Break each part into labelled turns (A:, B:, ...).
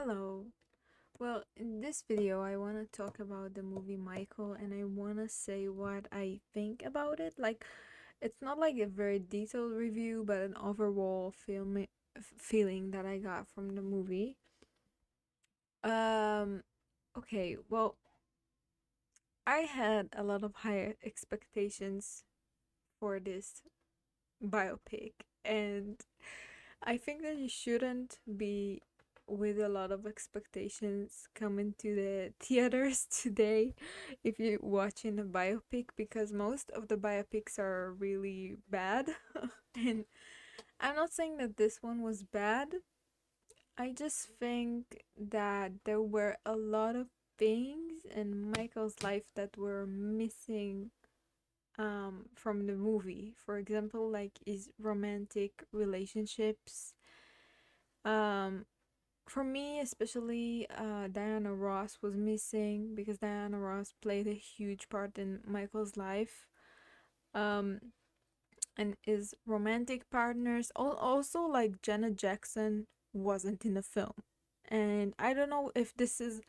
A: Hello. Well, in this video, I want to talk about the movie Michael and I want to say what I think about it. It's not like a very detailed review, but an overall feeling that I got from the movie. Um, okay, well, I had a lot of higher expectations for this biopic, and I think that you shouldn't be with a lot of expectations coming to the theaters today if you're watching a biopic because most of the biopics are really bad. And I'm not saying that this one was bad. I just think that there were a lot of things in Michael's life that were missing from the movie. For example, like his romantic relationships. Um for me, especially, Diana Ross was missing because Diana Ross played a huge part in Michael's life. Um, and his romantic partners, also like Janet Jackson, wasn't in the film. And I don't know if this is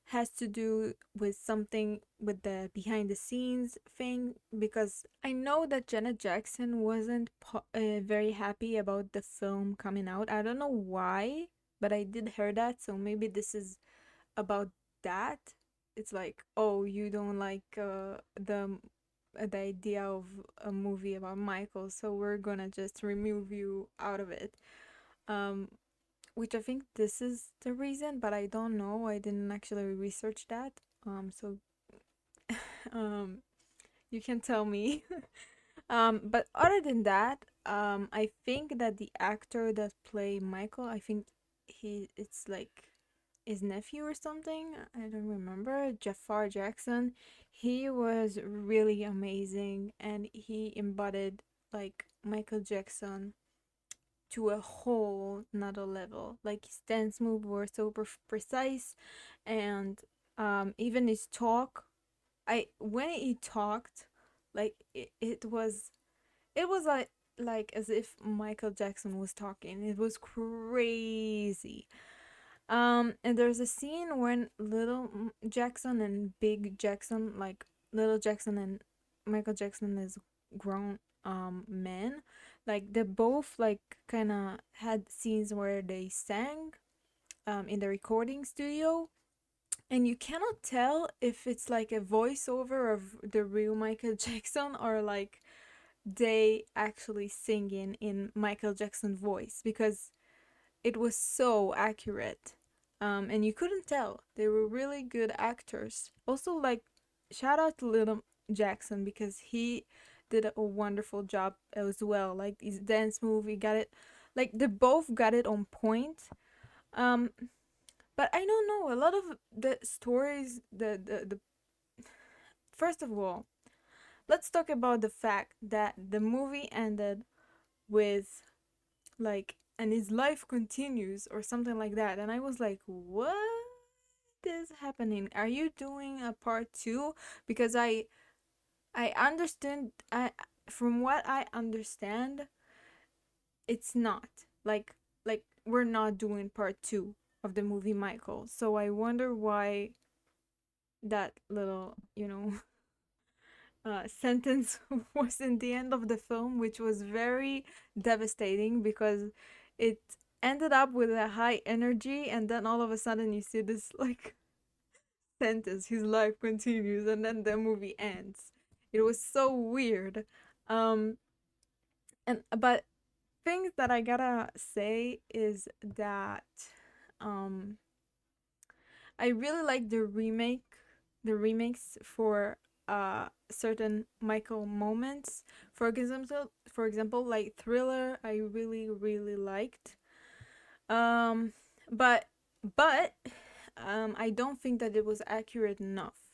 A: has to do with something with the behind the scenes thing because I know that Janet Jackson wasn't very happy about the film coming out. I don't know why, but I did hear that, so maybe this is about that. It's like, oh, you don't like the idea of a movie about Michael, so we're gonna just remove you out of it. Um, which I think this is the reason, but I don't know. I didn't actually research that. So um, you can tell me. But other than that, I think that the actor that played Michael, I think it's like his nephew or something. I don't remember. Jafar Jackson. He was really amazing, and he embodied like Michael Jackson to a whole another level. Like his dance moves were so precise, and even his talk. I when he talked, like it was like as if Michael Jackson was talking. It was crazy. And there's a scene when little Jackson and Big Jackson, like little Jackson and Michael Jackson is grown men, like they both like kind of had scenes where they sang in the recording studio, and you cannot tell if it's like a voiceover of the real Michael Jackson or like they actually singing in Michael Jackson voice because it was so accurate. And you couldn't tell. They were really good actors. Also, like, shout out to Little Jackson because he did a wonderful job as well. Like, his dance move, he got it. Like, they both got it on point. Um, but I don't know. A lot of the stories, the first of all, let's talk about the fact that the movie ended with like and his life continues or something like that, and I was like, what is happening? Are you doing a part two? Because I understand, I from what I understand, it's not like we're not doing part two of the movie Michael, so I wonder why that little sentence was in the end of the film, which was very devastating because it ended up with a high energy, and then all of a sudden you see this like sentence, his life continues, and then the movie ends. It was so weird. Um, and but things that I gotta say is that um, I really like the remakes for certain Michael moments. For example, like Thriller, I really liked. Um, but but I don't think that it was accurate enough.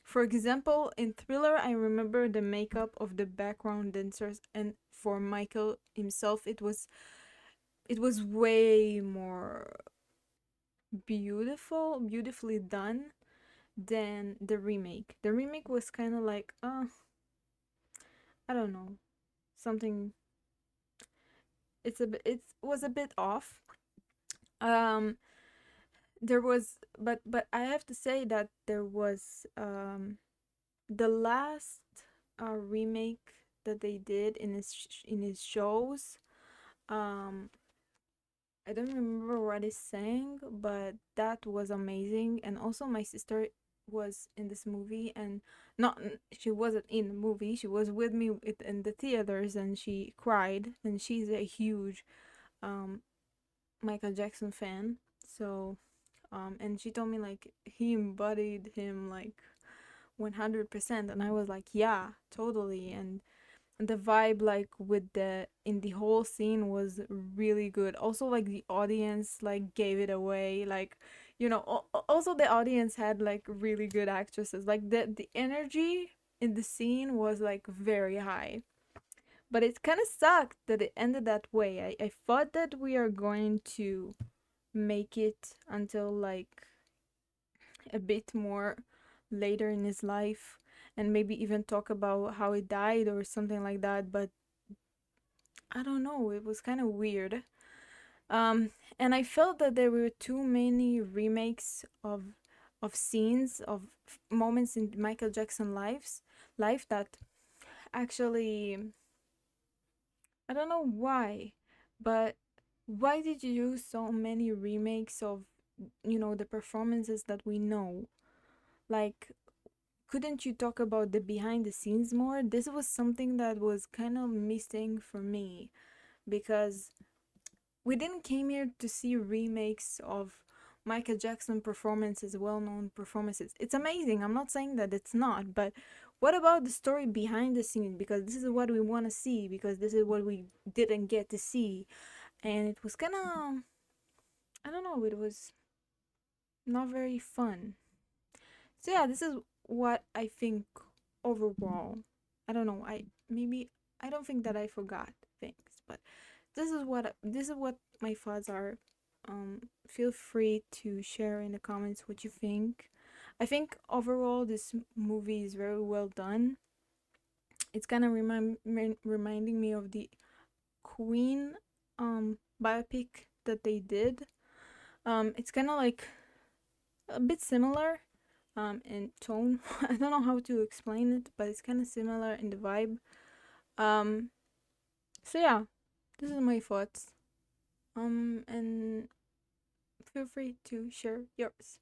A: For example, in Thriller, I remember the makeup of the background dancers, and for Michael himself, it was way more beautifully done than the remake. The remake was kind of like, I don't know, something. It was a bit off. Um, there was, but I have to say that there was the last remake that they did in his shows. um I don't remember what he sang, but that was amazing. And also, my sister was in this movie, and not she wasn't in the movie. She was with me in the theaters, and she cried. And she's a huge um Michael Jackson fan. So and she told me like he embodied him like 100%, and I was like, yeah, totally. And the vibe like with the in the whole scene was really good. Also, like the audience like gave it away, like, also the audience had like really good actresses. Like the energy in the scene was like very high. But it kind of sucked that it ended that way. I thought that we are going to make it until like a bit more later in his life, and maybe even talk about how he died or something like that. But I don't know, it was kind of weird. Um, and I felt that there were too many remakes of scenes of moments in Michael Jackson life that actually, I don't know why, but why did you do so many remakes of the performances that we know? Like, couldn't you talk about the behind the scenes more? This was something that was kind of missing for me, because we didn't came here to see remakes of Michael Jackson performances, well-known performances. It's amazing. I'm not saying that it's not, but what about the story behind the scenes? Because this is what we want to see. Because this is what we didn't get to see, and it was kind of, I don't know. It was not very fun. So yeah, this is what I think overall. I don't know. I don't think that I forgot things, but this is what my thoughts are. Feel free to share in the comments what you think. I think overall this movie is very well done. It's kind of reminding me of the Queen biopic that they did. It's kind of like a bit similar in tone. I don't know how to explain it, but it's kind of similar in the vibe. Um, so yeah, this is my thoughts. And feel free to share yours.